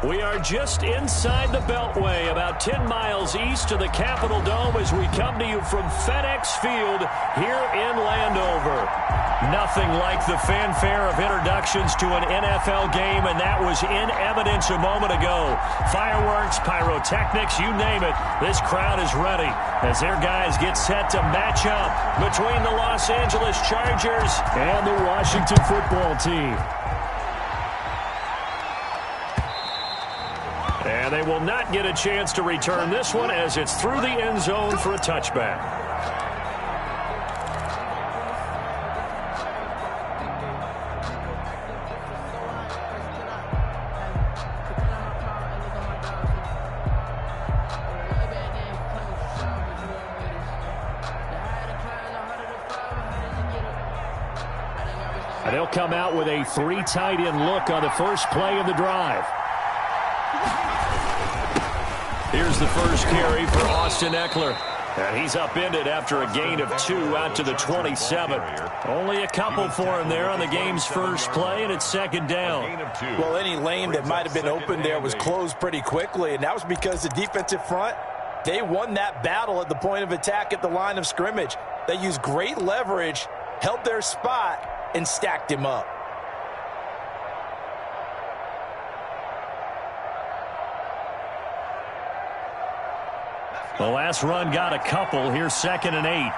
We are just inside the Beltway, about 10 miles east of the Capitol Dome as we come to you from FedEx Field here in Landover. Nothing like the fanfare of introductions to an NFL game, and that was in evidence a moment ago. Fireworks, pyrotechnics, you name it. This crowd is ready as their guys get set to match up between the Los Angeles Chargers and the Washington football team. And they will not get a chance to return this one as it's through the end zone for a touchback. And they'll come out with a 3 tight end look on the first play of the drive. Here's the first carry for Austin Eckler. And he's upended after a gain of 2 out to the 27. Only a couple for him there on the game's first play, and it's second down. Well, any lane that might have been open there was closed pretty quickly, and that was because the defensive front, they won that battle at the point of attack at the line of scrimmage. They used great leverage, held their spot, and stacked him up. The last run got a couple. Here's 2nd and 8.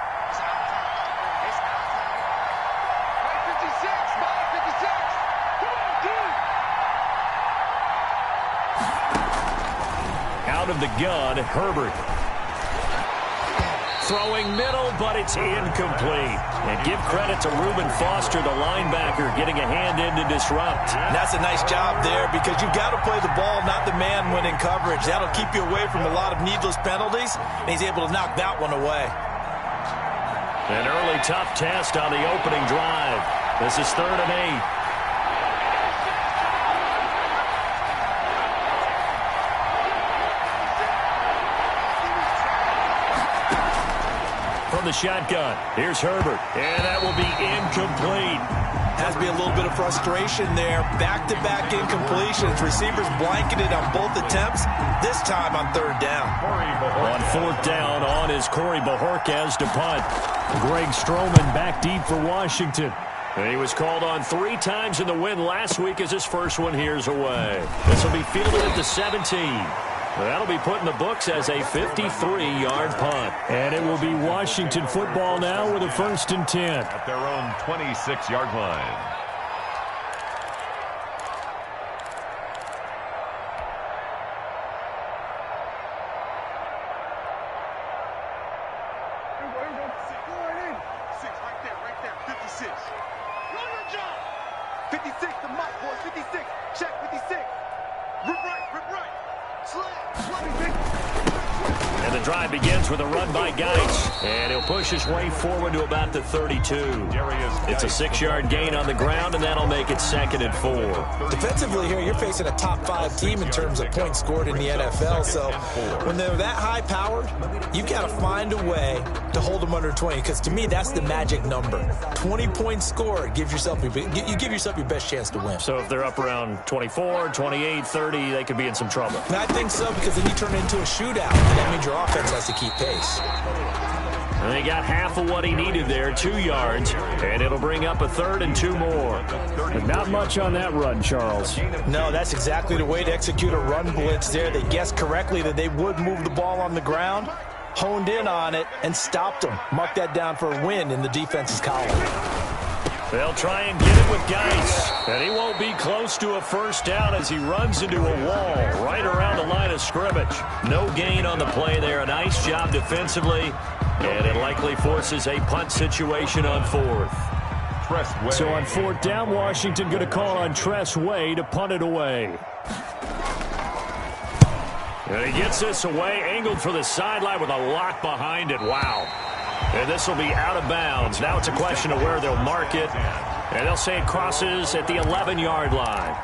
Out of the gun, Herbert. Throwing middle, but it's incomplete. And give credit to Reuben Foster, the linebacker, getting a hand in to disrupt. And that's a nice job there because you've got to play the ball, not the man when in coverage. That'll keep you away from a lot of needless penalties, and he's able to knock that one away. An early tough test on the opening drive. This is 3rd and 8. The shotgun. Here's Herbert. And that will be incomplete. Has to be a little bit of frustration there. Back-to-back incompletions. Receivers blanketed on both attempts, this time on 3rd down. On 4th down on is Corey Bojorquez to punt. Greg Stroman back deep for Washington. And he was called on 3 times in the win last week as his first one here's away. This will be fielded at the 17. That'll be put in the books as a 53-yard punt. And it will be Washington football now with a 1st and 10. At their own 26-yard line. And the drive begins with a run by Geis. And he'll push his way forward to about the 32. It's a 6-yard gain on the ground, and that'll make it 2nd and 4. Defensively here, you're facing a top 5 team in terms of points scored in the NFL. So when they're that high-powered, you've got to find a way to hold them under 20. Because to me, that's the magic number. 20 points scored, you give yourself your best chance to win. So if they're up around 24, 28, 30, they could be in some trouble. And I think so, because then you turn it into a shootout, and that means your offense has to keep pace. And they got half of what he needed there, 2 yards, and it'll bring up a 3rd and 2 more. But not much on that run, Charles. No, that's exactly the way to execute a run blitz there. They guessed correctly that they would move the ball on the ground, honed in on it, and stopped them. Mark that down for a win in the defense's column. They'll try and get it with Geis, and he won't be close to a 1st down as he runs into a wall right around the line of scrimmage. No gain on the play there. A nice job defensively, and it likely forces a punt situation on 4th. So on 4th down, Washington going to call on Tress Way to punt it away. And he gets this away, angled for the sideline with a lock behind it. Wow. And this will be out of bounds. Now it's a question of where they'll mark it. And they'll say it crosses at the 11-yard line.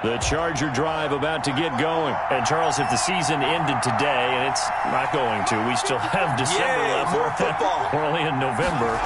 The Charger drive about to get going. And, Charles, if the season ended today, and it's not going to, we still have December left. More football. We're only in November.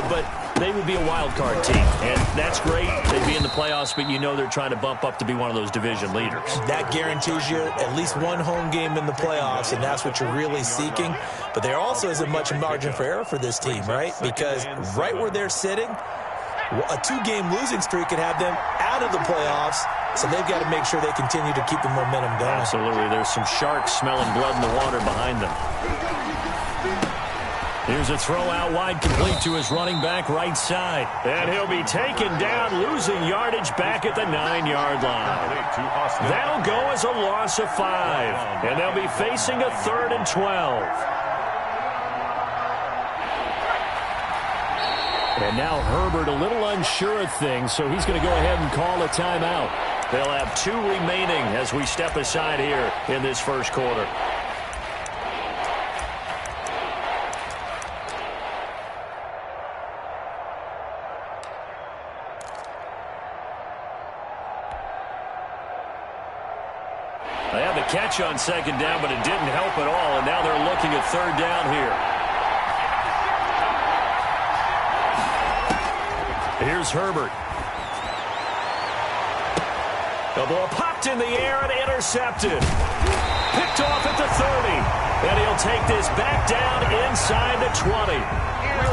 But they would be a wild card team. And that's great. They'd be in the playoffs, but you know they're trying to bump up to be one of those division leaders. That guarantees you at least one home game in the playoffs, and that's what you're really seeking. But there also isn't much margin for error for this team, right? Because right where they're sitting, a two-game losing streak could have them out of the playoffs, so they've got to make sure they continue to keep the momentum going. Absolutely. There's some sharks smelling blood in the water behind them. Here's a throw out wide, complete to his running back right side. And he'll be taken down, losing yardage back at the 9-yard line. That'll go as a loss of 5. And they'll be facing a 3rd and 12. And now Herbert a little unsure of things, so he's going to go ahead and call a timeout. They'll have 2 remaining as we step aside here in this first quarter. They had the catch on 2nd down, but it didn't help at all, and now they're looking at 3rd down here. Here's Herbert. The ball popped in the air and intercepted. Picked off at the 30. And he'll take this back down inside the 20.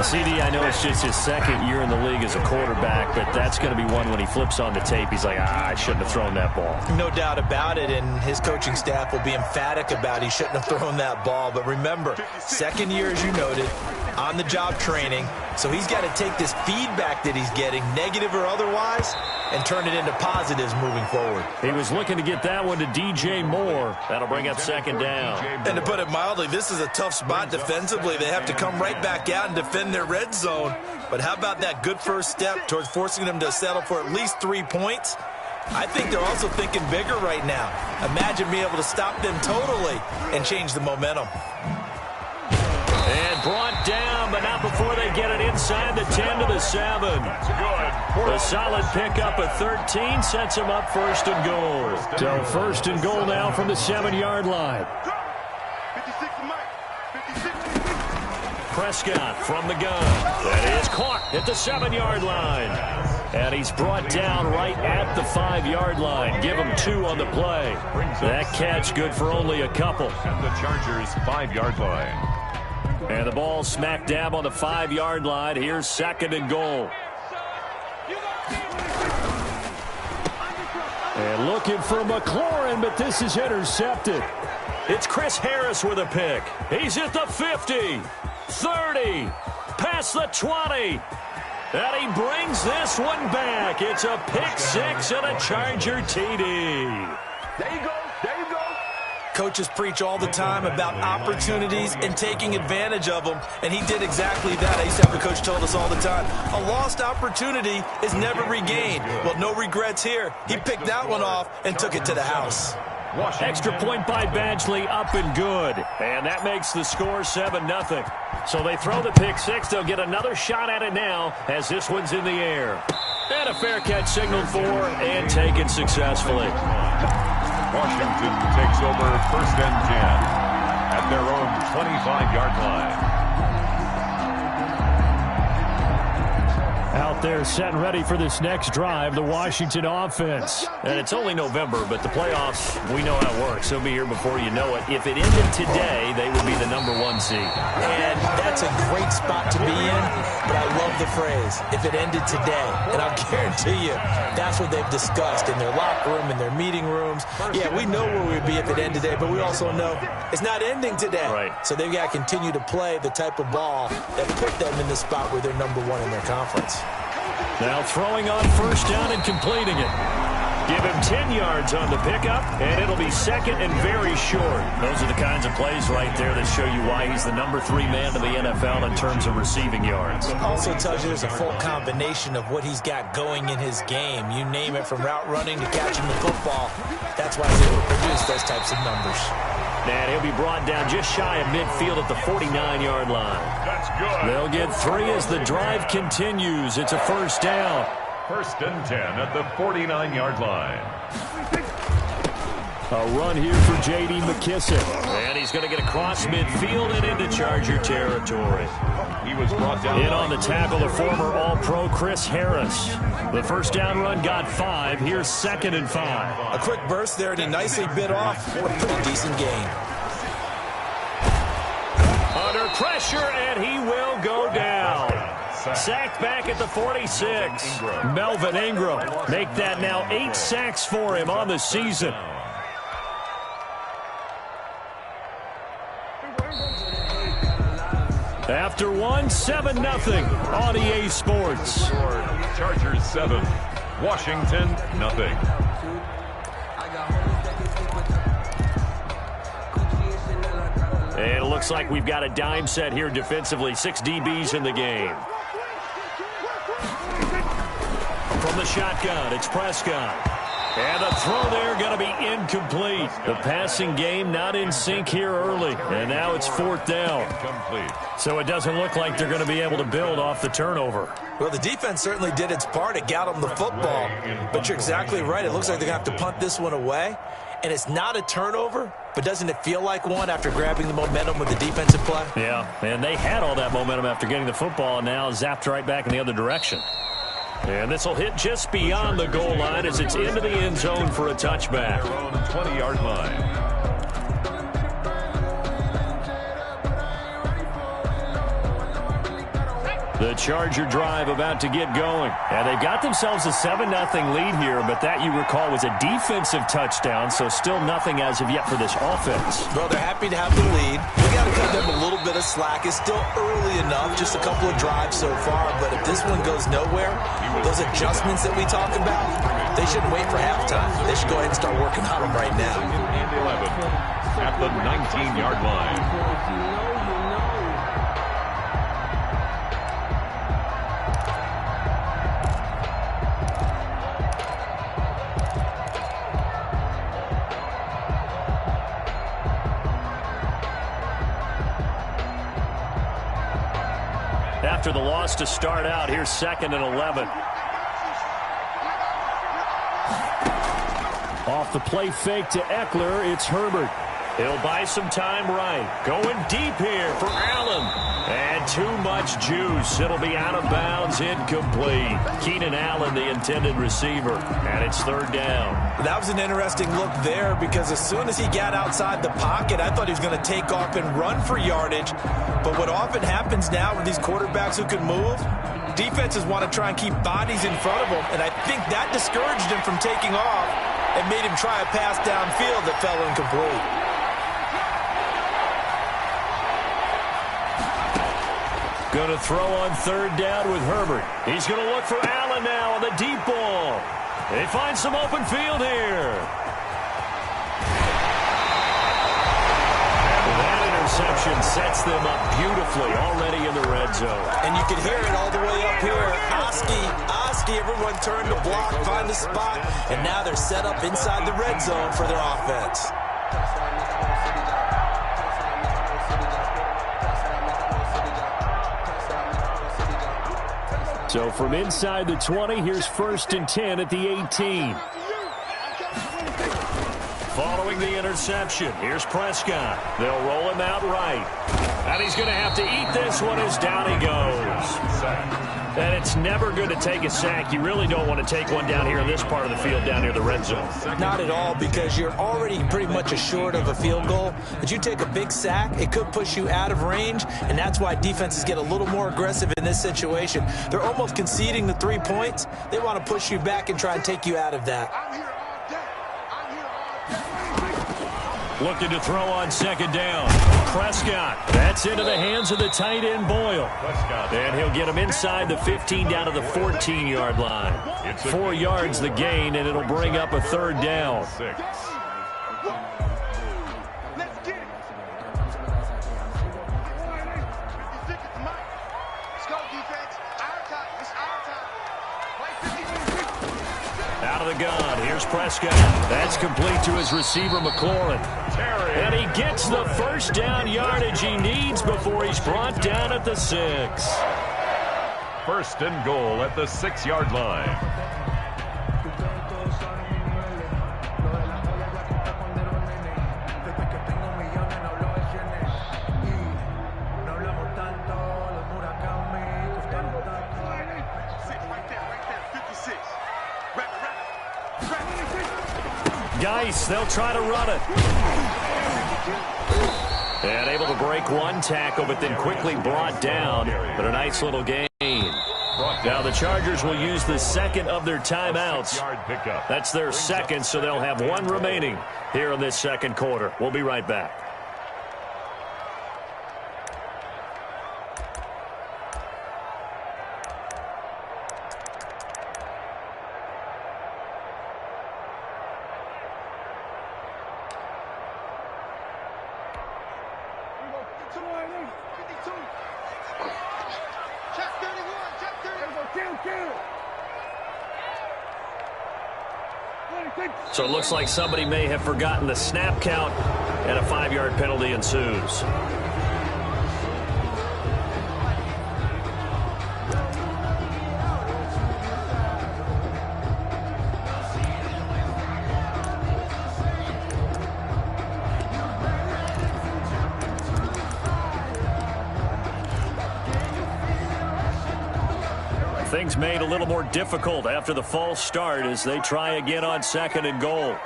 CD, I know it's just his 2nd year in the league as a quarterback, but that's going to be one when he flips on the tape. He's like, I shouldn't have thrown that ball. No doubt about it, and his coaching staff will be emphatic about he shouldn't have thrown that ball. But remember, 2nd year, as you noted, on-the-job training, so he's got to take this feedback that he's getting, negative or otherwise, and turn it into positives moving forward. He was looking to get that one to DJ Moore. That'll bring up 2nd down. And to put it mildly, this is a tough spot defensively. They have to come right back out and defend their red zone. But how about that good first step towards forcing them to settle for at least 3 points? I think they're also thinking bigger right now. Imagine being able to stop them totally and change the momentum. And brought down, but not before they get it inside the 10 to the 7. The solid pickup of 13 sets them up 1st and goal. So 1st and goal now from the 7-yard line. Prescott from the gun. That is caught at the 7-yard line. And he's brought down right at the 5-yard line. Give him 2 on the play. That catch good for only a couple. And the Chargers 5-yard line. And the ball smack dab on the 5-yard line. Here's 2nd and goal. And looking for McLaurin, but this is intercepted. It's Chris Harris with a pick. He's at the 50, 30, past the 20. And he brings this one back. It's a pick 6 and a Charger TD. There you go. There you go. Coaches preach all the time about opportunities and taking advantage of them, and he did exactly that. I used to have a coach told us all the time, a lost opportunity is never regained. Well, no regrets here. He picked that one off and took it to the house. Extra point by Badgley, up and good. And that makes the score 7-0. So they throw the pick 6. They'll get another shot at it now as this one's in the air. And a fair catch signaled for and taken successfully. Washington takes over 1st and 10 at their own 25-yard line. Out there set and ready for this next drive, the Washington offense. And it's only November, but the playoffs, we know how it works. They'll be here before you know it. If it ended today, they would be the #1 seed. And that's a great spot to be in, but I love the phrase, if it ended today. And I'll guarantee you, that's what they've discussed in their locker room, in their meeting rooms. Yeah, we know where we'd be if it ended today, but we also know it's not ending today. Right. So they've got to continue to play the type of ball that put them in the spot where they're #1 in their conference. Now throwing on 1st down and completing it. Give him 10 yards on the pickup, and it'll be 2nd and very short. Those are the kinds of plays right there that show you why he's the #3 man in the NFL in terms of receiving yards. It also tells you there's a full combination of what he's got going in his game. You name it, from route running to catching the football. That's why he's able to produce those types of numbers. And he'll be brought down just shy of midfield at the 49-yard line. That's good. They'll get 3 as the drive continues. It's a 1st down. First and 10 at the 49-yard line. A run here for J.D. McKissick. And he's going to get across midfield and into Charger territory. He was brought down. In on the tackle, the former All-Pro Chris Harris. The first down run got 5. Here's 2nd and 5. A quick burst there, and he nicely bit off. What a pretty decent gain. Under pressure, and he will go down. Sacked back at the 46. Melvin Ingram. Make that now 8 sacks for him on the season. After one, 7-0 on EA Sports. Chargers 7, Washington nothing. And it looks like we've got a dime set here defensively. 6 DBs in the game. From the shotgun, it's Prescott. And the throw there going to be incomplete. The passing game not in sync here early. And now it's 4th down. So it doesn't look like they're going to be able to build off the turnover. Well, the defense certainly did its part. It got them the football. But you're exactly right. It looks like they're going to have to punt this one away. And it's not a turnover, but doesn't it feel like one after grabbing the momentum with the defensive play? Yeah, and they had all that momentum after getting the football and now zapped right back in the other direction. And this will hit just beyond the goal line as it's into the end zone for a touchback. 20-yard line. The Charger drive about to get going. And they've got themselves a 7-0 lead here, but that, you recall, was a defensive touchdown, so still nothing as of yet for this offense. Well, they're happy to have the lead. We got to cut them a little bit of slack. It's still early enough, just a couple of drives so far, but if this one goes nowhere, those adjustments that we talk about, they shouldn't wait for halftime. They should go ahead and start working on them right now. And 11 at the 19-yard line. After the loss to start out, here's 2nd and 11. Off the play fake to Eckler, it's Herbert. He'll buy some time right. Going deep here for Allen. And too much juice. It'll be out of bounds, incomplete. Keenan Allen, the intended receiver. And it's 3rd down. That was an interesting look there because as soon as he got outside the pocket, I thought he was going to take off and run for yardage. But what often happens now with these quarterbacks who can move, defenses want to try and keep bodies in front of them. And I think that discouraged him from taking off and made him try a pass downfield that fell incomplete. Going to throw on 3rd down with Herbert. He's going to look for Allen now on the deep ball. They find some open field here. That interception sets them up beautifully already in the red zone. And you can hear it all the way up here. Oski, everyone turned to block, find the spot, and now they're set up inside the red zone for their offense. So from inside the 20, here's 1st and 10 at the 18. Following the interception, here's Prescott. They'll roll him out right. And he's going to have to eat this one as down he goes. And it's never good to take a sack. You really don't want to take one down here in this part of the field, down near the red zone. Not at all, because you're already pretty much assured of a field goal. But you take a big sack, it could push you out of range, and that's why defenses get a little more aggressive in this situation. They're almost conceding the 3 points. They want to push you back and try and take you out of that. Looking to throw on 2nd down. Prescott. That's into the hands of the tight end, Boyle. And he'll get him inside the 15 down to the 14-yard line. 4 yards the gain, and it'll bring up a 3rd down. Out of the gun, here's Prescott. That's complete to his receiver, McLaurin. And he gets the first down yardage he needs before he's brought down at the 6. First and goal at the 6-yard line. Geis, they'll try to run it. And able to break one tackle, but then quickly brought down. But a nice little gain. Now the Chargers will use the second of their timeouts. That's their second, so they'll have one remaining here in this second quarter. We'll be right back. So it looks like somebody may have forgotten the snap count, and a 5-yard penalty ensues. Things made a little more difficult after the false start as they try again on second and goal.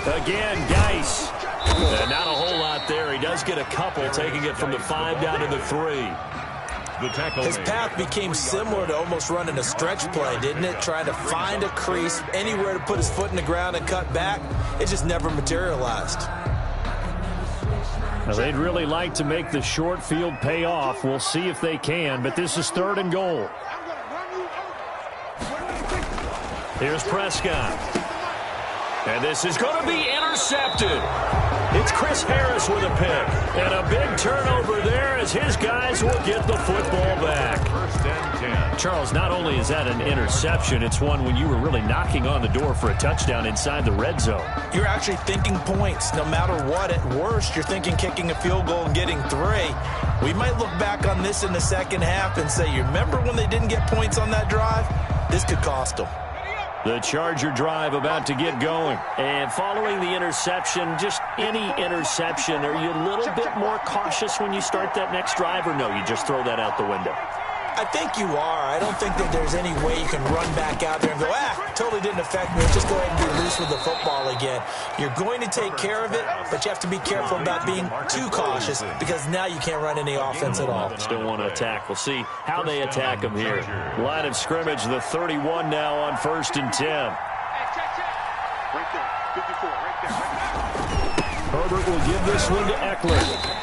Again, Geis. And not a whole lot there. He does get a couple, taking it from the 5 down to the 3. His path became similar to almost running a stretch play, didn't it? Trying to find a crease, anywhere to put his foot in the ground and cut back. It just never materialized. Now, they'd really like to make the short field pay off. We'll see if they can, but this is third and goal. Here's Prescott. And this is going to be intercepted. It's Chris Harris with a pick. And a big turnover there as his guys will get the football back. First and 10. Charles, not only is that an interception, it's one when you were really knocking on the door for a touchdown inside the red zone. You're actually thinking points. No matter what, at worst, you're thinking kicking a field goal and getting 3. We might look back on this in the second half and say, you remember when they didn't get points on that drive? This could cost them. The Charger drive about to get going. And following the interception, just any interception, are you a little bit more cautious when you start that next drive, or no, you just throw that out the window? I think you are. I don't think that there's any way you can run back out there and go, totally didn't affect me. Just go ahead and be loose with the football again. You're going to take care of it, but you have to be careful about being too cautious because now you can't run any offense at all. Still want to attack. We'll see how they attack them here. Line of scrimmage, the 31 now on first and 10. Right there, 54, right there. Herbert will give this one to Eckler.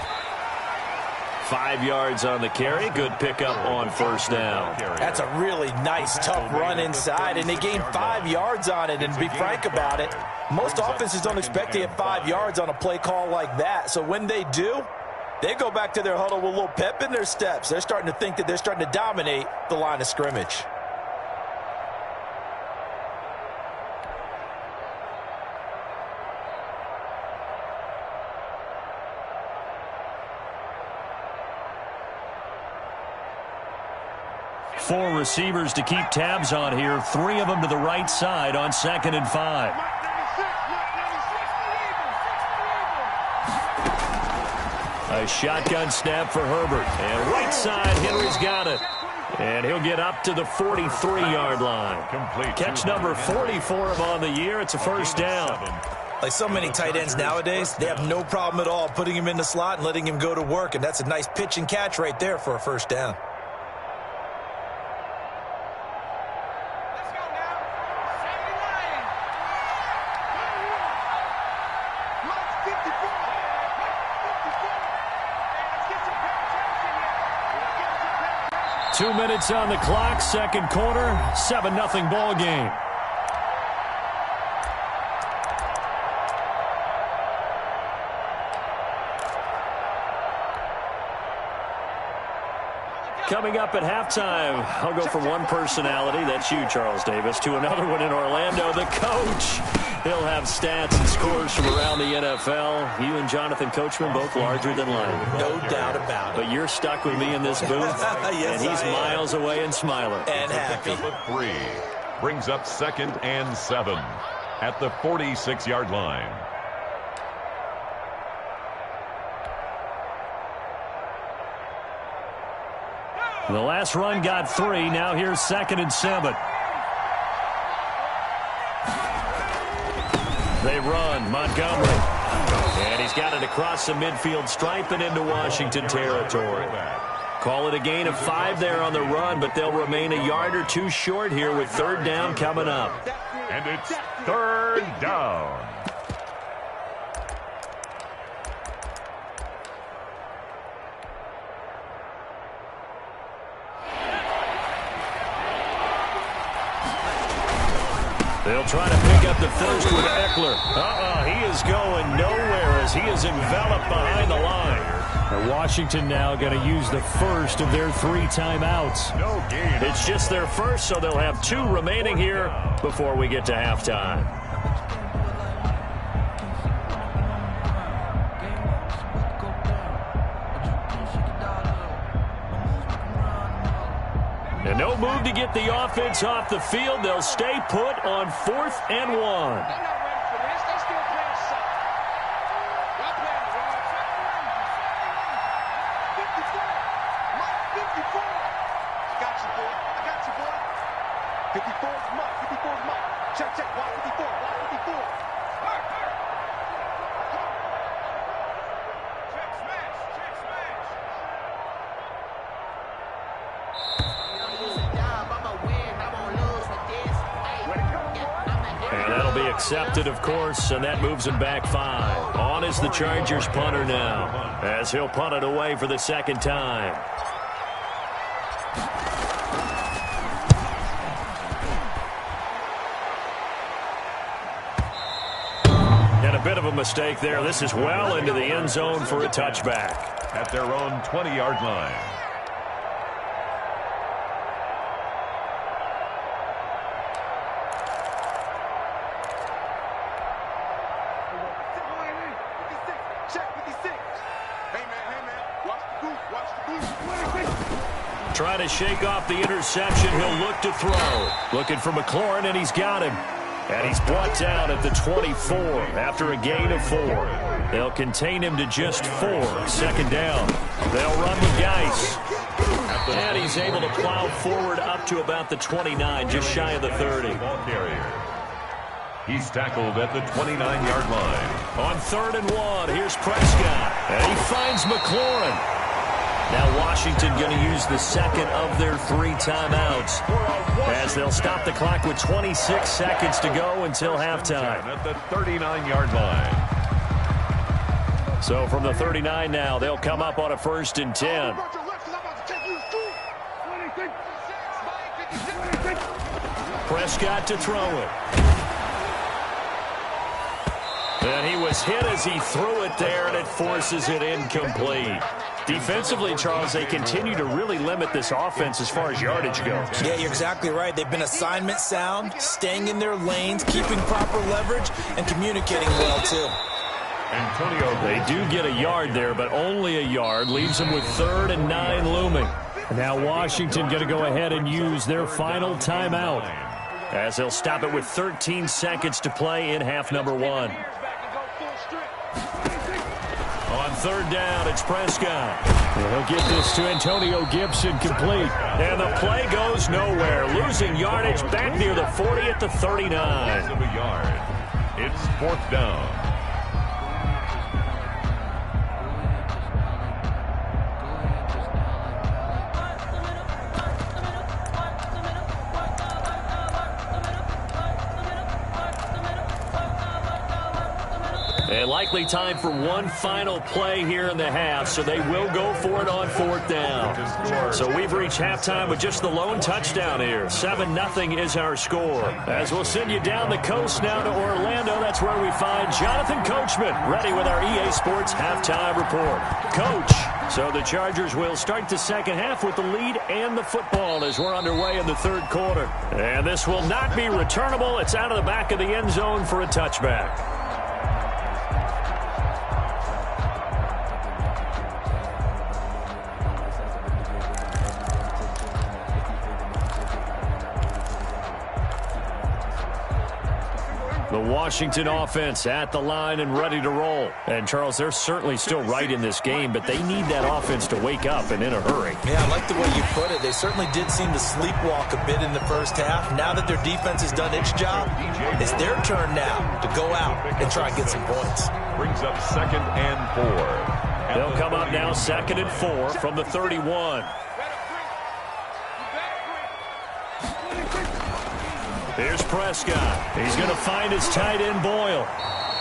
5 yards on the carry. Good pickup on first down. That's a really nice, tough run inside, and they gained 5 yards on it. And to be frank about it, most offenses don't expect to get 5 yards on a play call like that. So when they do, they go back to their huddle with a little pep in their steps. They're starting to think that they're starting to dominate the line of scrimmage. Four receivers to keep tabs on here. 3 of them to the right side on second and 5. A shotgun snap for Herbert. And right side, Henry's got it. And he'll get up to the 43-yard line. Catch number 44 of on the year. It's a first down. Like so many tight ends nowadays, they have no problem at all putting him in the slot and letting him go to work. And that's a nice pitch and catch right there for a first down. 2 minutes on the clock, second quarter, 7-0 ball game. Coming up at halftime, I'll go from one personality, that's you, Charles Davis, to another one in Orlando, the coach. He'll have stats and scores from around the NFL. You and Jonathan Coachman both larger than life. No doubt about it. But you're stuck with me in this booth, yes, and he's miles away and smiling. And happy. 3 brings up 2nd and 7 at the 46-yard line. The last run got 3. Now here's 2nd and 7. They run. Montgomery. And he's got it across the midfield stripe and into Washington territory. Call it a gain of 5 there on the run, but they'll remain a yard or 2 short here with 3rd down coming up. And it's 3rd down. They'll try to pick up the first with Eckler. He is going nowhere as he is enveloped behind the line. And Washington now going to use the first of their 3 timeouts. No gain. It's just their first, so they'll have 2 remaining here before we get to halftime. And no move to get the offense off the field. They'll stay put on 4th and 1. They're not ready for this. They still playing suck. Y'all playing the wrong side. 54. Mike, 54. I got you, boy. I got you, boy. 54 is Mike. 54 is Mike. Check, check. Why 54? Why 54? Hurt, hurt. Check, smash. Check, smash. And that'll be accepted, of course, and that moves him back 5. On is the Chargers punter now, as he'll punt it away for the 2nd time. And a bit of a mistake there. This is well into the end zone for a touchback. At their own 20-yard line. Trying to shake off the interception. He'll look to throw. Looking for McLaurin, and he's got him. And he's brought down at the 24 after a gain of 4. They'll contain him to just 4. 2nd down. They'll run with Geis. And he's able to plow forward up to about the 29, just shy of the 30. He's tackled at the 29-yard line. On 3rd and 1, here's Prescott. And he finds McLaurin. Now Washington going to use the 2nd of their 3 timeouts as they'll stop the clock with 26 seconds to go until halftime. At the 39-yard line. So from the 39 now, they'll come up on a 1st and 10. Prescott to throw it. And he was hit as he threw it there, and it forces it incomplete. Defensively, Charles, they continue to really limit this offense as far as yardage goes. Yeah, you're exactly right. They've been assignment sound, staying in their lanes, keeping proper leverage, and communicating well, too. Antonio, they do get a yard there, but only a yard. Leaves them with 3rd and 9 looming. Now Washington going to go ahead and use their final timeout as they'll stop it with 13 seconds to play in half number 1. On 3rd down, it's Prescott. He'll get this to Antonio Gibson complete. And the play goes nowhere. Losing yardage back near the 40 at the 39. It's 4th down. And likely time for one final play here in the half, so they will go for it on 4th down. So we've reached halftime with just the lone touchdown here. 7-0 is our score. As we'll send you down the coast now to Orlando, that's where we find Jonathan Coachman, ready with our EA Sports Halftime Report. Coach. So the Chargers will start the second half with the lead and the football as we're underway in the third quarter. And this will not be returnable. It's out of the back of the end zone for a touchback. The Washington offense at the line and ready to roll. And, Charles, they're certainly still right in this game, but they need that offense to wake up and in a hurry. Yeah, I like the way you put it. They certainly did seem to sleepwalk a bit in the first half. Now that their defense has done its job, it's their turn now to go out and try and get some points. Brings up 2nd and 4. They'll come up now 2nd and 4 from the 31. Here's Prescott. He's going to find his tight end, Boyle.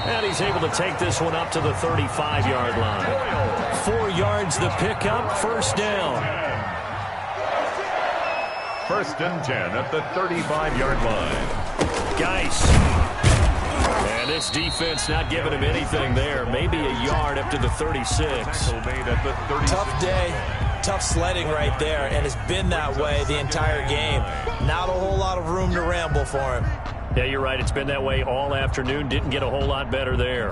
And he's able to take this one up to the 35-yard line. 4 yards the pickup, first down. 1st and 10 at the 35-yard line. Geis. And this defense not giving him anything there. Maybe a yard up to the 36. Tough day. Tough sledding right there, and it's been that way the entire game. Not a whole lot of room to ramble for him. Yeah, you're right. It's been that way all afternoon. Didn't get a whole lot better there.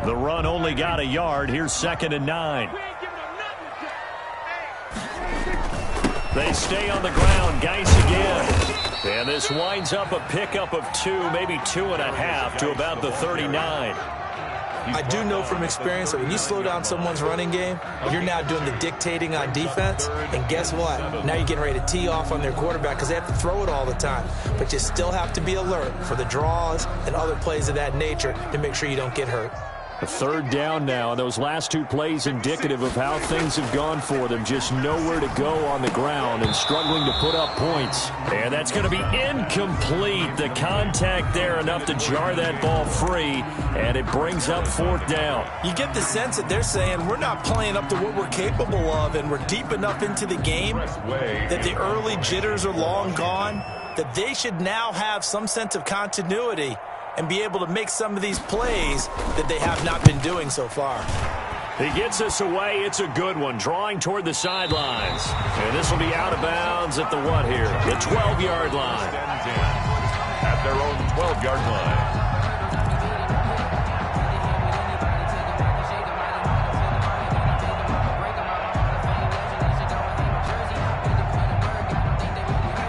The run only got a yard. Here's 2nd and 9. They stay on the ground. Geis again. And this winds up a pickup of 2, maybe 2.5 to about the 39. I do know from experience that when you slow down someone's running game, you're now doing the dictating on defense. And guess what? Now you're getting ready to tee off on their quarterback because they have to throw it all the time. But you still have to be alert for the draws and other plays of that nature to make sure you don't get hurt. A 3rd down now, and those last 2 plays indicative of how things have gone for them. Just nowhere to go on the ground and struggling to put up points. And that's going to be incomplete. The contact there enough to jar that ball free, and it brings up 4th down. You get the sense that they're saying we're not playing up to what we're capable of, and we're deep enough into the game that the early jitters are long gone, that they should now have some sense of continuity and be able to make some of these plays that they have not been doing so far. He gets us away. It's a good one, drawing toward the sidelines. And this will be out of bounds at the what here? The 12-yard line. At their own 12-yard line.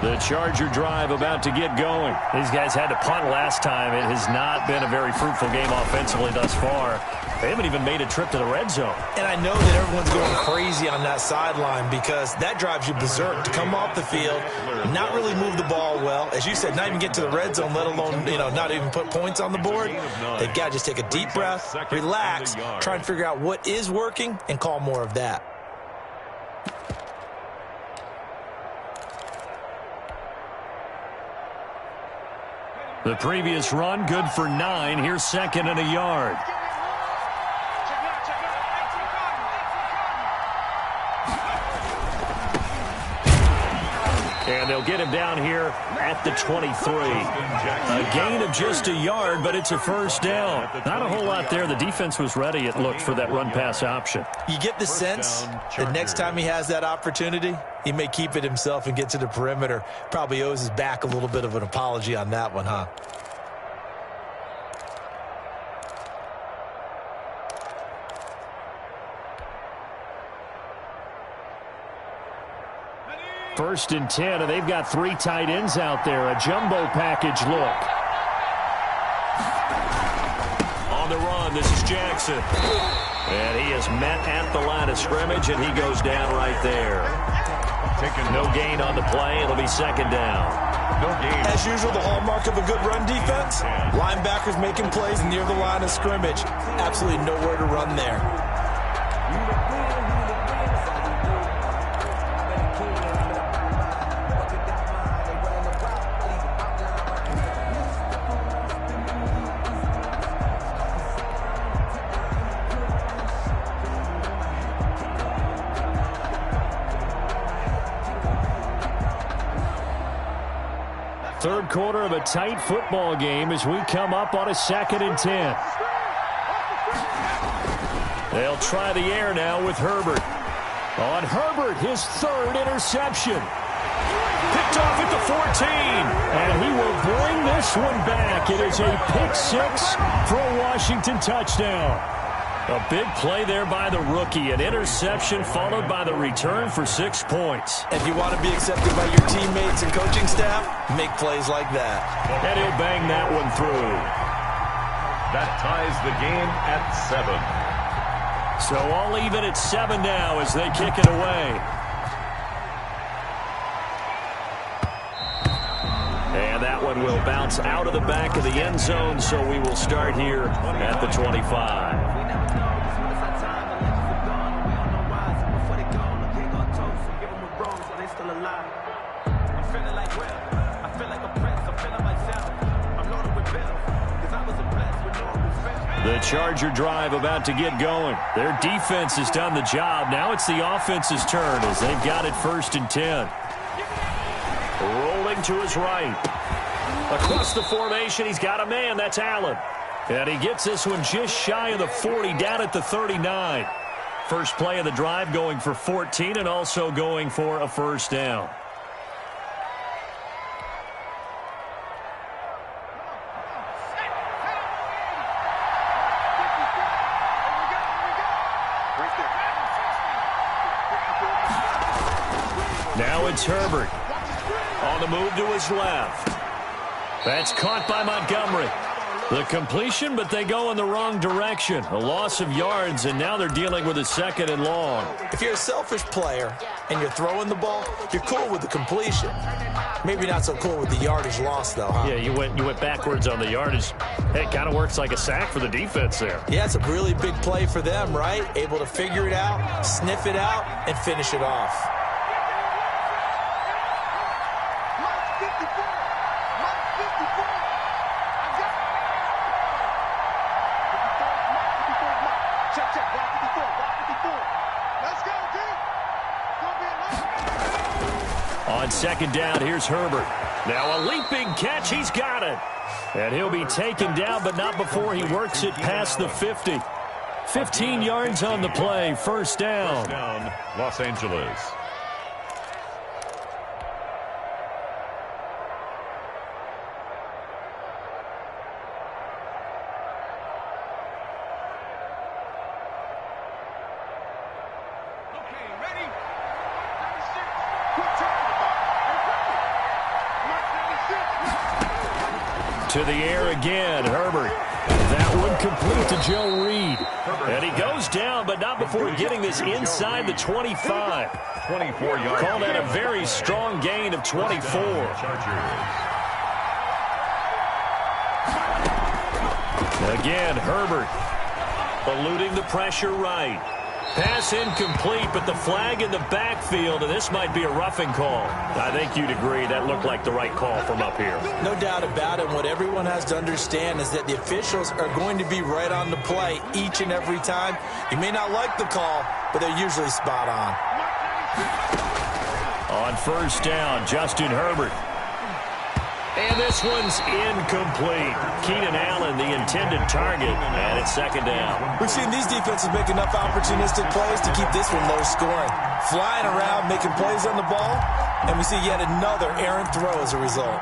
The Charger drive about to get going. These guys had to punt last time. It has not been a very fruitful game offensively thus far. They haven't even made a trip to the red zone. And I know that everyone's going crazy on that sideline because that drives you berserk to come off the field, not really move the ball well. As you said, not even get to the red zone, let alone, not even put points on the board. They've got to just take a deep breath, relax, try and figure out what is working, and call more of that. The previous run, good for 9. Here's 2nd and a yard. And they'll get him down here at the 23. A gain of just a yard, but it's a first down. Not a whole lot there. The defense was ready, it looked, for that run-pass option. You get the sense that next time he has that opportunity, he may keep it himself and get to the perimeter. Probably owes his back a little bit of an apology on that one, huh? First and 10, and they've got 3 tight ends out there. A jumbo package look. On the run, this is Jackson. And he is met at the line of scrimmage, and he goes down right there. Taking no gain on the play. It'll be 2nd down. No gain. As usual, the hallmark of a good run defense, linebackers making plays near the line of scrimmage. Absolutely nowhere to run there. Third quarter of a tight football game as we come up on a 2nd and 10. They'll try the air now with Herbert. On Herbert, his third interception. Picked off at the 14, and he will bring this one back. It is a pick six for a Washington touchdown. A big play there by the rookie. An interception followed by the return for 6 points. If you want to be accepted by your teammates and coaching staff, make plays like that. And he'll bang that one through. That ties the game at 7. So all even at 7 now as they kick it away. And that one will bounce out of the back of the end zone, so we will start here at the 25. The Charger drive about to get going. Their defense has done the job. Now it's the offense's turn as they've got it 1st and 10. Rolling to his right. Across the formation, he's got a man. That's Allen. And he gets this one just shy of the 40, down at the 39. First play of the drive going for 14 and also going for a first down. Now it's Herbert. On the move to his left. That's caught by Montgomery. The completion, but they go in the wrong direction. A loss of yards, and now they're dealing with a 2nd and long. If you're a selfish player and you're throwing the ball, you're cool with the completion. Maybe not so cool with the yardage loss, though, huh? Yeah, you went backwards on the yardage. Hey, it kind of works like a sack for the defense there. Yeah, it's a really big play for them, right? Able to figure it out, sniff it out, and finish it off. On 2nd down, here's Herbert. Now a leaping catch, he's got it. And he'll be taken down, but not before he works it past the 50. 15 yards on the play, first down. First down, Los Angeles. To the air again, Herbert. That one complete to Joe Reed. And he goes down, but not before getting this inside the 25. 24 yards. Call that a very strong gain of 24. Again, Herbert eluding the pressure right. Pass incomplete, but the flag in the backfield, and this might be a roughing call. I think you'd agree that looked like the right call from up here. No doubt about it. What everyone has to understand is that the officials are going to be right on the play each and every time. You may not like the call, but they're usually spot on. On first down, Justin Herbert. And this one's incomplete. Keenan Allen, the intended target, and it's 2nd down. We've seen these defenses make enough opportunistic plays to keep this one low scoring. Flying around, making plays on the ball, and we see yet another errant throw as a result.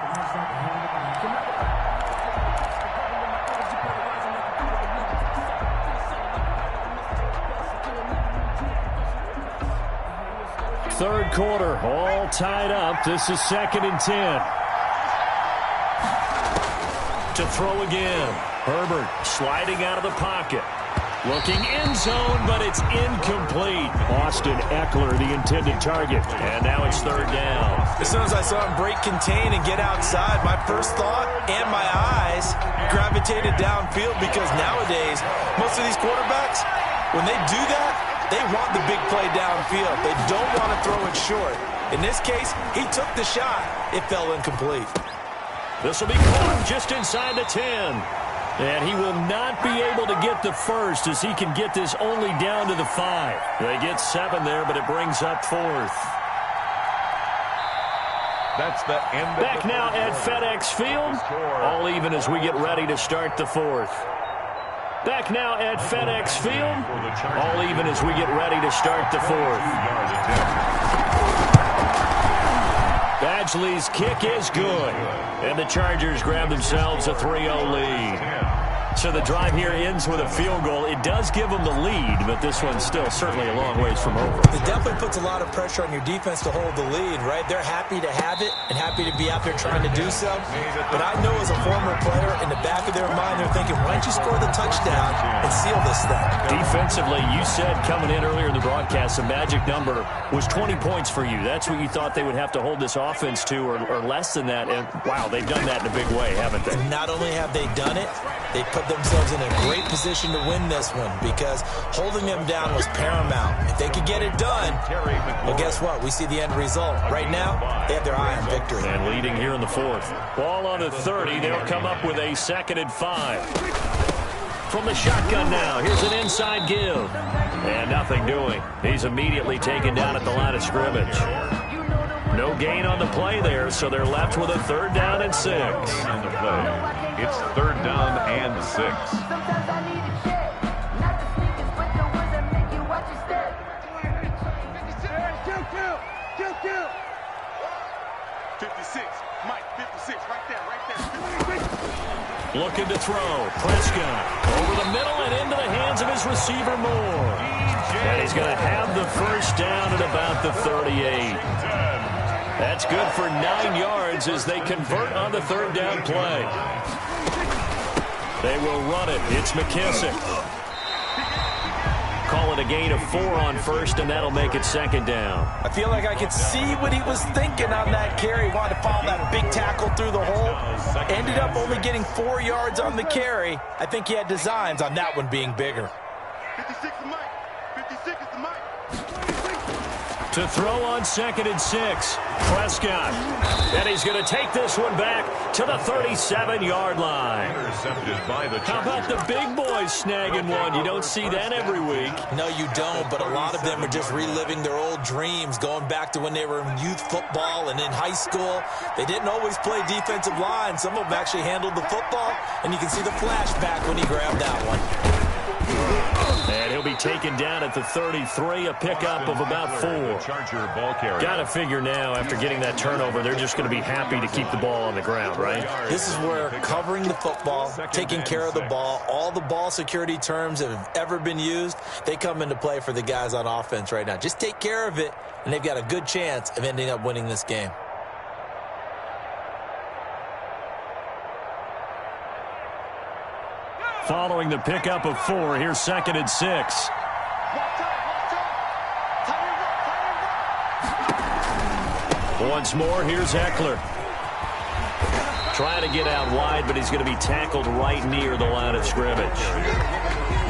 Third quarter, all tied up. This is 2nd and 10. To throw again. Herbert sliding out of the pocket. Looking end zone, but it's incomplete. Austin Eckler, the intended target. And now it's 3rd down. As soon as I saw him break contain and get outside, my first thought and my eyes gravitated downfield, because nowadays, most of these quarterbacks, when they do that, they want the big play downfield. They don't want to throw it short. In this case, he took the shot. It fell incomplete. This will be caught just inside the 10. And he will not be able to get the first, as he can get this only down to the 5. They get 7 there, but it brings up 4th. That's the end. Back now at FedEx Field. All even as we get ready to start the 4th. Back now at FedEx Field. All even as we get ready to start the fourth. Badgley's kick is good. And the Chargers grab themselves a 3-0 lead. So the drive here ends with a field goal. It does give them the lead, but this one's still certainly a long ways from over. It definitely puts a lot of pressure on your defense to hold the lead, right? They're happy to have it and happy to be out there trying to do so. But I know as a former player, in the back of their mind, they're thinking, why don't you score the touchdown and seal this thing? Defensively, you said coming in earlier in the broadcast, the magic number was 20 points for you. That's what you thought they would have to hold this offense to, or less than that. And, wow, they've done that in a big way, haven't they? Not only have they done it, they put themselves in a great position to win this one because holding them down was paramount. If they could get it done, well, guess what? We see the end result. Right now, they have their eye on victory. And leading here in the fourth. Ball on the 30. They'll come up with a 2nd and 5. From the shotgun now, here's an inside give. And nothing doing. He's immediately taken down at the line of scrimmage. No gain on the play there, so they're left with a 3rd down and 6. On the play. It's 3rd down and 6. Sometimes I need a check, not the sneakers, but the ones that make you watch your step. Kill. 56, Mike, 56, right there. 56. Looking to throw. Prescott over the middle and into the hands of his receiver Moore. And he's going to have the 1st down at about the 38. That's good for 9 yards as they convert on the 3rd down play. They will run it. It's McKissick. Call it a gain of 4 on 1st, and that'll make it 2nd down. I feel like I could see what he was thinking on that carry. He wanted to follow that big tackle through the hole. Ended up only getting 4 yards on the carry. I think he had designs on that one being bigger. 56 is Mike. 56 is Mike. To throw on 2nd and 6. Prescott. And he's going to take this one back to the 37-yard line. Intercepted by the Chargers. How about the big boys snagging one? You don't see that every week. No, you don't, but a lot of them are just reliving their old dreams, going back to when they were in youth football and in high school. They didn't always play defensive line. Some of them actually handled the football, and you can see the flashback when he grabbed that one. And he'll be taken down at the 33, a pickup of about 4. Charger ball carrier. Got to figure now, after getting that turnover, they're just going to be happy to keep the ball on the ground, right? This is where covering the football, taking care of the ball, all the ball security terms that have ever been used, they come into play for the guys on offense right now. Just take care of it, and they've got a good chance of ending up winning this game. Following the pickup of 4, here's 2nd and 6. Once more, here's Eckler. Trying to get out wide, but he's going to be tackled right near the line of scrimmage.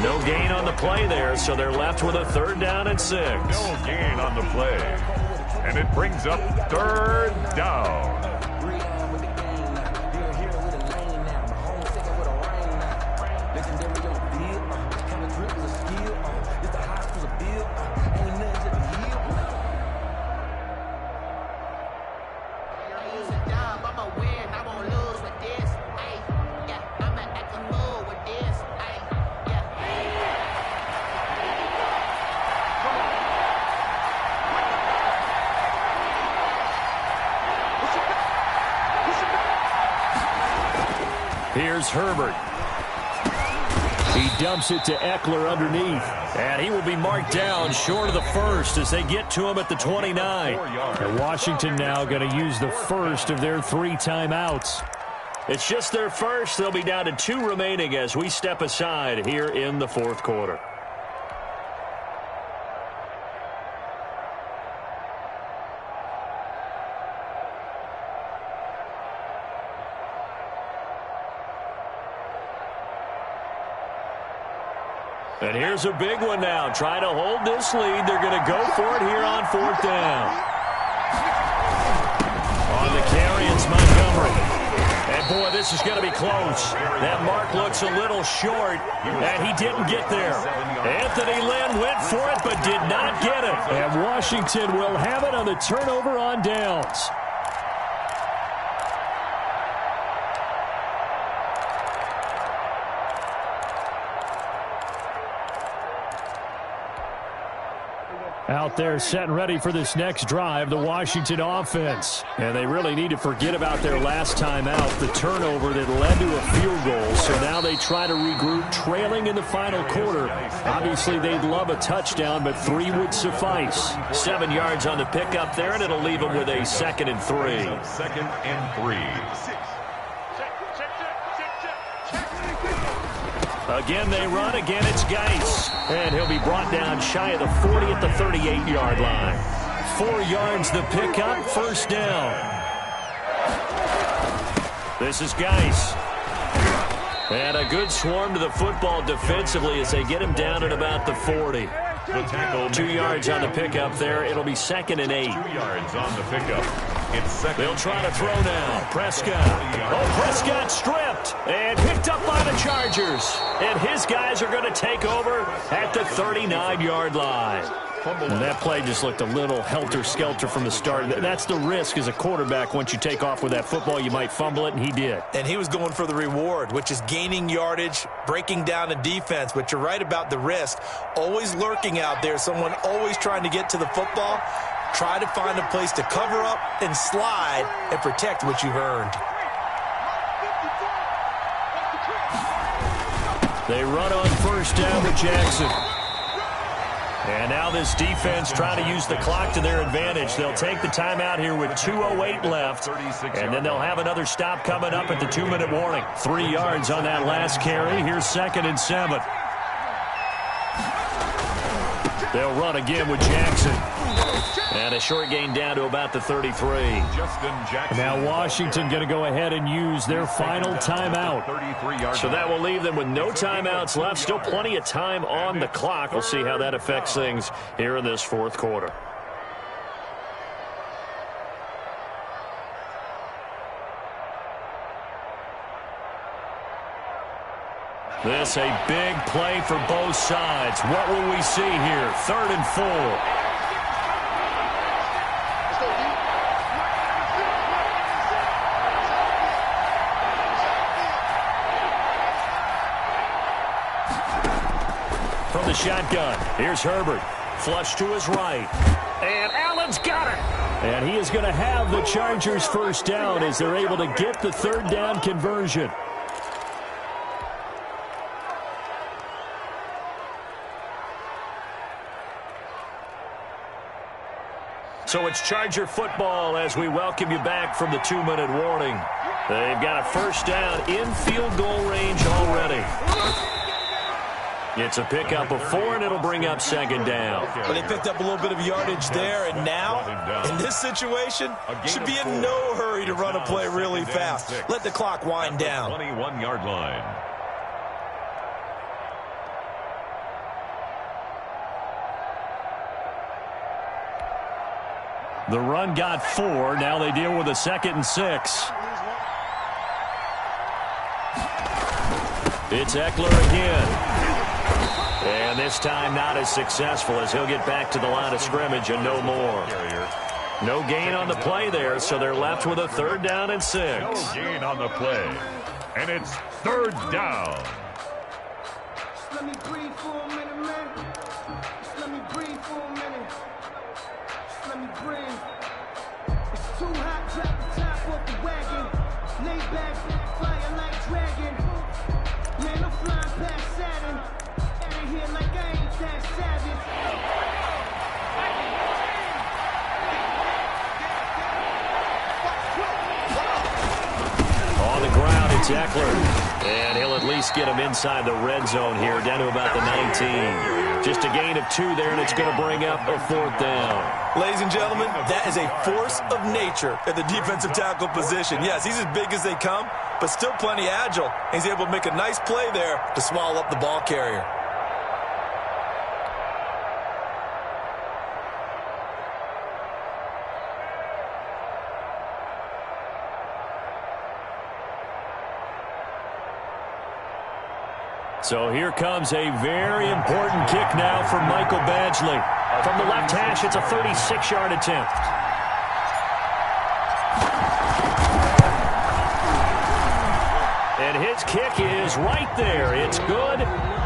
No gain on the play there, so they're left with a 3rd down and 6. No gain on the play. And it brings up 3rd down. Here's Herbert. He dumps it to Eckler underneath. And he will be marked down short of the 1st as they get to him at the 29. And Washington now going to use the 1st of their 3 timeouts. It's just their 1st. They'll be down to 2 remaining as we step aside here in the 4th quarter. And here's a big one now. Trying to hold this lead. They're going to go for it here on 4th down. On the carry, it's Montgomery. And, boy, this is going to be close. That mark looks a little short, and he didn't get there. Anthony Lynn went for it but did not get it. And Washington will have it on the turnover on downs. Out there set and ready for this next drive, the Washington offense. And they really need to forget about their last time out, the turnover that led to a field goal. So now they try to regroup, trailing in the final quarter. Obviously, they'd love a touchdown, but 3 would suffice. 7 yards on the pickup there, and it'll leave them with a 2nd and 3. 2nd and 3. Again, they run. Again, it's Geis. And he'll be brought down shy of the 40 at the 38-yard line. 4 yards the pickup, 1st down. This is Geis. And a good swarm to the football defensively as they get him down at about the 40. 2 yards on the pickup there. It'll be 2nd and 8. 2 yards on the pickup. It's 2nd. They'll try to throw now. Prescott. Oh, Prescott stripped and picked up by the Chargers. And his guys are going to take over at the 39-yard line. And that play just looked a little helter-skelter from the start. That's the risk as a quarterback. Once you take off with that football, you might fumble it, and he did. And he was going for the reward, which is gaining yardage, breaking down the defense. But you're right about the risk. Always lurking out there, someone always trying to get to the football. Try to find a place to cover up and slide and protect what you've earned. They run on 1st down with Jackson. And now this defense trying to use the clock to their advantage. They'll take the timeout here with 2:08 left. And then they'll have another stop coming up at the 2-minute warning. 3 yards on that last carry. Here's 2nd and 7. They'll run again with Jackson. And a short gain down to about the 33. Now Washington going to go ahead and use their final timeout. So that will leave them with no timeouts left. Still plenty of time on the clock. We'll see how that affects things here in this 4th quarter. This a big play for both sides. What will we see here? 3rd and 4. From the shotgun, here's Herbert. Flush to his right. And Allen's got it. And he is going to have the Chargers 1st down as they're able to get the 3rd down conversion. So it's Charger football as we welcome you back from the 2-minute warning. They've got a 1st down in field goal range already. It's a pickup of 4, and it'll bring up 2nd down. But they picked up a little bit of yardage there, and now, in this situation, should be in no hurry to run a play really fast. Let the clock wind down. 21-yard line. The run got 4. Now they deal with a 2nd and 6. It's Eckler again. And this time not as successful as he'll get back to the line of scrimmage and no more. No gain on the play there, so they're left with a 3rd down and 6. No gain on the play. And it's 3rd down. Just let me breathe for a minute, man. Just let me breathe for a minute. Just let me breathe. It's too hot, drop the top off the wagon. Lay back, flying like dragon. Man, I'm flying past Saturn. Out of here like I ain't that savage. On the ground, it's Eckler. And he'll at least get him inside the red zone here, down to about the 19. Just a gain of 2 there, and it's going to bring up a 4th down. Ladies and gentlemen, that is a force of nature at the defensive tackle position. Yes, he's as big as they come, but still plenty agile. He's able to make a nice play there to swallow up the ball carrier. So here comes a very important kick now for Michael Badgley. From the left hash, it's a 36-yard attempt. And his kick is right there. It's good.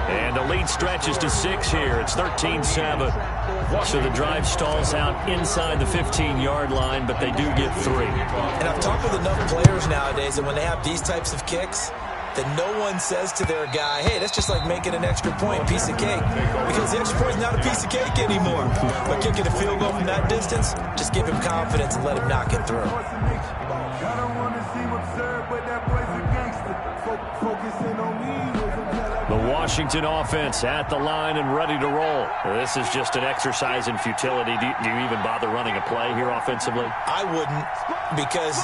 And the lead stretches to 6 here. It's 13-7. So the drive stalls out inside the 15-yard line, but they do get 3. And I've talked with enough players nowadays that when they have these types of kicks, that no one says to their guy, hey, that's just like making an extra point, piece of cake. Because the extra point is not a piece of cake anymore. But kicking a field goal from that distance, just give him confidence and let him knock it through. The Washington offense at the line and ready to roll. This is just an exercise in futility. Do you even bother running a play here offensively? I wouldn't, because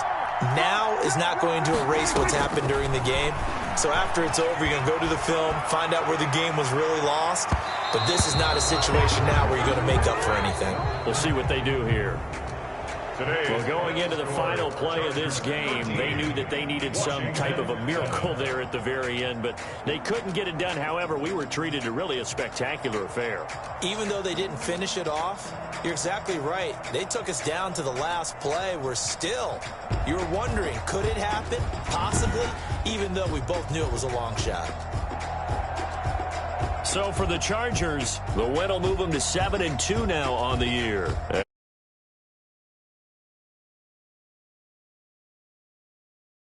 now is not going to erase what's happened during the game. So after it's over, you're going to go to the film, find out where the game was really lost. But this is not a situation now where you're going to make up for anything. We'll see what they do here. Well, going into the final play of this game, they knew that they needed some type of a miracle there at the very end, but they couldn't get it done. However, we were treated to really a spectacular affair. Even though they didn't finish it off, you're exactly right. They took us down to the last play. We're still, you were wondering, could it happen? Possibly, even though we both knew it was a long shot. So for the Chargers, the win will move them to 7-2 now on the year.